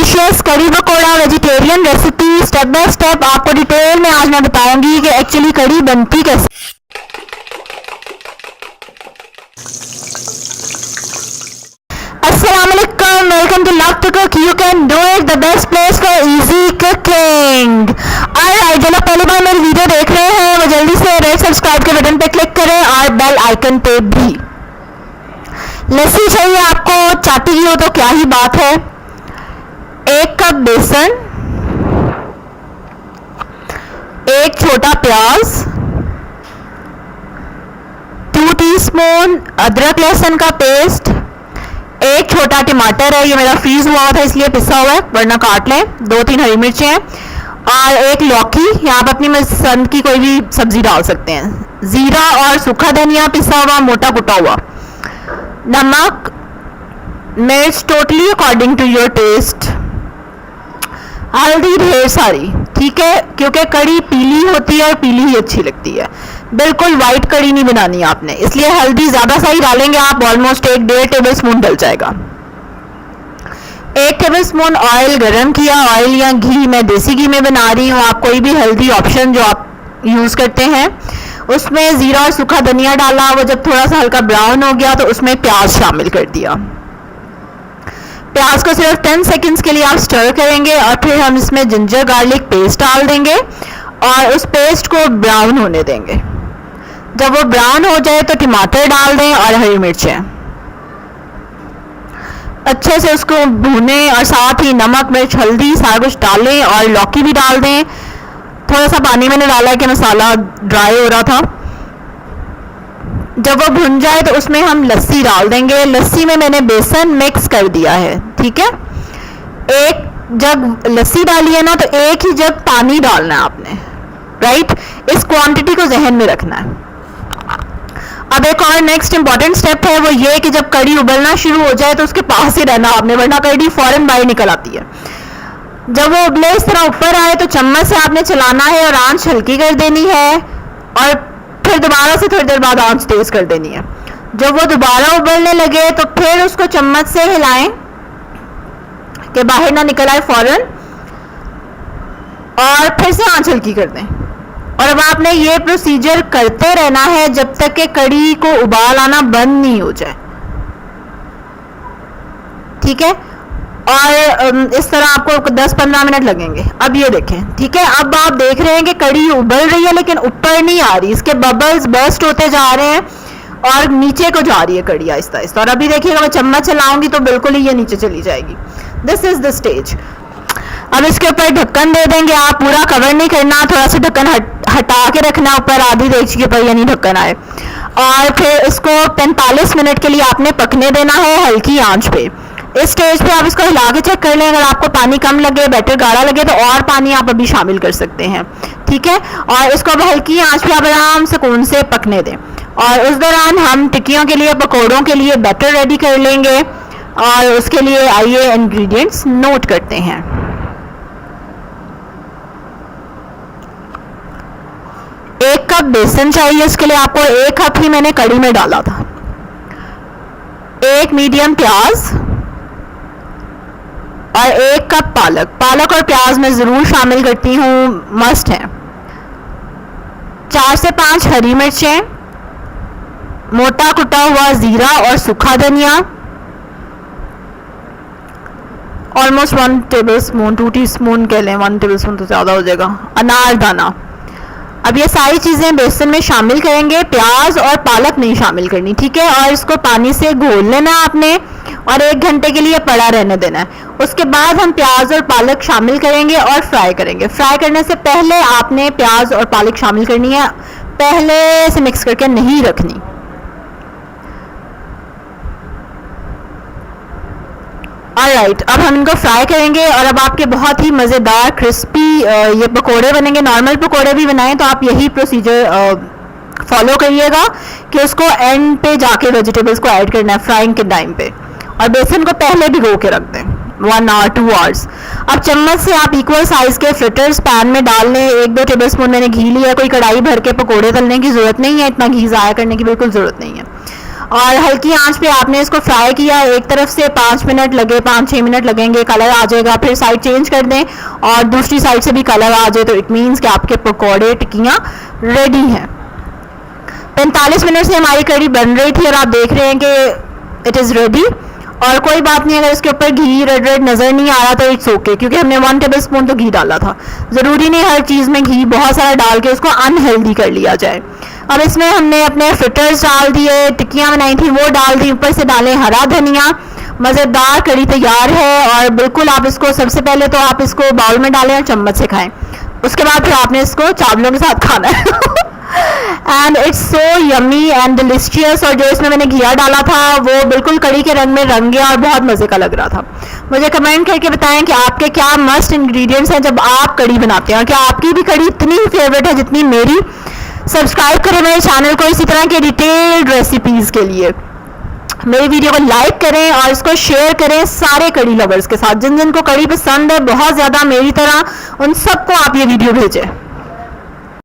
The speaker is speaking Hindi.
डिलीशियस कड़ी pakora vegetarian recipe step by step आपको डिटेल में आज मैं बताऊंगी कि एक्चुअली कड़ी बनती कैसे। Assalamualaikum, welcome to Love to Cook. You can do it, the best place for easy cooking. Alright, जो लोग पहली बार मेरी वीडियो देख रहे हैं वो जल्दी से रेड सब्सक्राइब के बटन पे क्लिक करें और बेल आइकन पे भी। लस्सी चाहिए आपको, चाटी की हो तो क्या ही बात है। 1 कप बेसन, 1 छोटा प्याज, 2 टीस्पून अदरक लहसुन का पेस्ट, 1 छोटा टमाटर है, ये मेरा फ्रीज हुआ था इसलिए पिसा हुआ है वरना काट लें, 2-3 हरी मिर्चें हैं और 1 लौकी। यहाँ आप अपनी पसंद की कोई भी सब्जी डाल सकते हैं। जीरा और सूखा धनिया पिसा हुआ मोटा कुटा हुआ, नमक मिर्च totally according to your taste, हल्दी ढेर सारी, ठीक है, क्योंकि कड़ी पीली होती है और पीली ही अच्छी लगती है। बिल्कुल वाइट कड़ी नहीं बनानी आपने, इसलिए हल्दी ज्यादा सही डालेंगे आप, ऑलमोस्ट 1-1.5 टेबल स्पून डल जाएगा। 1 टेबल स्पून ऑयल गरम किया, ऑयल या घी, मैं देसी घी में बना रही हूँ, आप कोई भी हेल्दी ऑप्शन जो आप यूज करते हैं। उसमें जीरा और सूखा धनिया डाला, वो जब थोड़ा सा हल्का ब्राउन हो गया तो उसमें प्याज शामिल कर दिया। प्याज को सिर्फ 10 सेकंड्स के लिए आप स्टर करेंगे और फिर हम इसमें जिंजर गार्लिक पेस्ट डाल देंगे और उस पेस्ट को ब्राउन होने देंगे। जब वो ब्राउन हो जाए तो टमाटर डाल दें और हरी मिर्चें, अच्छे से उसको भूनें और साथ ही नमक मिर्च हल्दी सारा कुछ डालें और लौकी भी डाल दें। थोड़ा सा पानी मैंने डाला है कि मसाला ड्राई हो रहा था। जब वो भुन जाए तो उसमें हम लस्सी डाल देंगे। लस्सी में मैंने बेसन मिक्स कर दिया है, ठीक है। 1 जग लस्सी डाली है ना तो 1 ही जग पानी डालना है आपने, राइट। इस क्वांटिटी को जहन में रखना है। अब एक और नेक्स्ट इंपॉर्टेंट स्टेप है, वो ये कि जब कड़ी उबलना शुरू हो जाए तो उसके पास ही रहना आपने, वरना कड़ी फौरन बाहर निकल आती है। जब वो उबले इस तरह ऊपर आए तो चम्मच से आपने चलाना है और आंच हल्की कर देनी है और फिर दोबारा से थोड़ी देर बाद आंच तेज कर देनी है। जब वो दोबारा उबलने लगे तो फिर उसको चम्मच से हिलाएं कि बाहर ना निकल आए फौरन, और फिर से आंच हल्की कर दें। और अब आपने ये प्रोसीजर करते रहना है जब तक कि कड़ी को उबाल आना बंद नहीं हो जाए, ठीक है। और इस तरह आपको 10-15 मिनट लगेंगे। अब ये देखें, ठीक है, अब आप देख रहे हैं कि कड़ी उबल रही है लेकिन ऊपर नहीं आ रही, इसके बबल्स बर्स्ट होते जा रहे हैं और नीचे को जा रही है कड़ी आहिस्ता आहिस्ता। और अभी देखिएगा मैं चम्मच चलाऊंगी तो बिल्कुल ही ये नीचे चली जाएगी। This is the stage. अब इसके ऊपर ढक्कन दे देंगे आप, पूरा कवर नहीं करना, थोड़ा सा ढक्कन हटा के रखना ऊपर, आधी देख के ऊपर यानी ढक्कन आए। और फिर इसको 45 मिनट के लिए आपने पकने देना है हल्की आंच पे। इस स्टेज पे आप इसको हिला के चेक कर लें, अगर आपको पानी कम लगे, बैटर गाढ़ा लगे तो और पानी आप अभी शामिल कर सकते हैं, ठीक है। और इसको अब हल्की आंच पे आप आराम से कून से पकने दें। और उस दौरान हम टिक्कियों के लिए, पकौड़ों के लिए बैटर रेडी कर लेंगे और उसके लिए आइए इंग्रेडिएंट्स नोट करते हैं। 1 कप बेसन चाहिए, इसके लिए आपको 1 कप ही मैंने कड़ी में डाला था। 1 मीडियम प्याज और 1 कप पालक। पालक और प्याज मैं जरूर शामिल करती हूँ, मस्ट है। 4 से 5 हरी मिर्चें, मोटा कुटा हुआ जीरा और सूखा धनिया, ऑलमोस्ट 1 टेबल स्पून, 2 टीस्पून कह लें, 1 टेबल स्पून तो ज़्यादा हो जाएगा, अनारदाना। अब ये सारी चीज़ें बेसन में शामिल करेंगे, प्याज और पालक नहीं शामिल करनी, ठीक है। और इसको पानी से घोल लेना आपने और 1 घंटे के लिए पड़ा रहने देना है। उसके बाद हम प्याज और पालक शामिल करेंगे और फ्राई करेंगे। फ्राई करने से पहले आपने प्याज और पालक शामिल करनी है, पहले से मिक्स करके नहीं रखनी। ऑलराइट, अब हम इनको फ्राई करेंगे और अब आपके बहुत ही मज़ेदार क्रिस्पी ये पकोड़े बनेंगे। नॉर्मल पकोड़े भी बनाएं तो आप यही प्रोसीजर फॉलो करिएगा कि उसको एंड पे जाके वेजिटेबल्स को ऐड करना है फ्राइंग के टाइम पे, और बेसन को पहले भिगो के रख दें 1 आवर 2 आवर्स। अब चम्मच से आप इक्वल साइज के फ्रिटर्स पैन में डाल लें। 1-2 टेबल स्पून मैंने घी लिया, कोई कढ़ाई भर के पकोड़े तलने की ज़रूरत नहीं है, इतना घी ज़ाया करने की बिल्कुल ज़रूरत नहीं है। और हल्की आंच पे आपने इसको फ्राई किया। एक तरफ से 5 मिनट लगे, 5-6 मिनट लगेंगे, कलर आ जाएगा, फिर साइड चेंज कर दें और दूसरी साइड से भी कलर आ जाए तो इट मीन्स कि आपके पकौड़े टिक्कियाँ रेडी हैं। 45 मिनट से हमारी कड़ी बन रही थी और आप देख रहे हैं कि इट इज़ रेडी। और कोई बात नहीं, अगर इसके ऊपर घी रेड रेड नज़र नहीं आ रहा तो इट्स ओके, क्योंकि हमने 1 टेबल स्पून तो घी डाला था। ज़रूरी नहीं हर चीज़ में घी बहुत सारा डाल के उसको अनहेल्दी कर लिया जाए। अब इसमें हमने अपने फ्रिटर्स डाल दिए, टिक्कियाँ बनाई थी वो डाल दी, ऊपर से डालें हरा धनिया। मज़ेदार कड़ी तैयार है। और बिल्कुल आप इसको सबसे पहले तो आप इसको बाउल में डालें और चम्मच से खाएं, उसके बाद फिर आपने इसको चावलों के साथ खाना है। And it's so yummy and delicious. और जो इसमें मैंने घिया डाला था वो बिल्कुल कड़ी के रंग में रंग गया और बहुत मज़े का लग रहा था। मुझे कमेंट करके बताएं कि आपके क्या मस्ट इंग्रेडिएंट्स हैं जब आप कड़ी बनाते हैं, और क्या आपकी भी कड़ी इतनी फेवरेट है जितनी मेरी। सब्सक्राइब करें मेरे चैनल को इसी तरह के डिटेल्ड रेसिपीज़ के लिए। मेरी वीडियो को लाइक करें और इसको शेयर करें सारे कड़ी लवर्स के साथ। जिन जिन को कड़ी पसंद है बहुत ज़्यादा मेरी तरह, उन सबको आप ये वीडियो भेजें।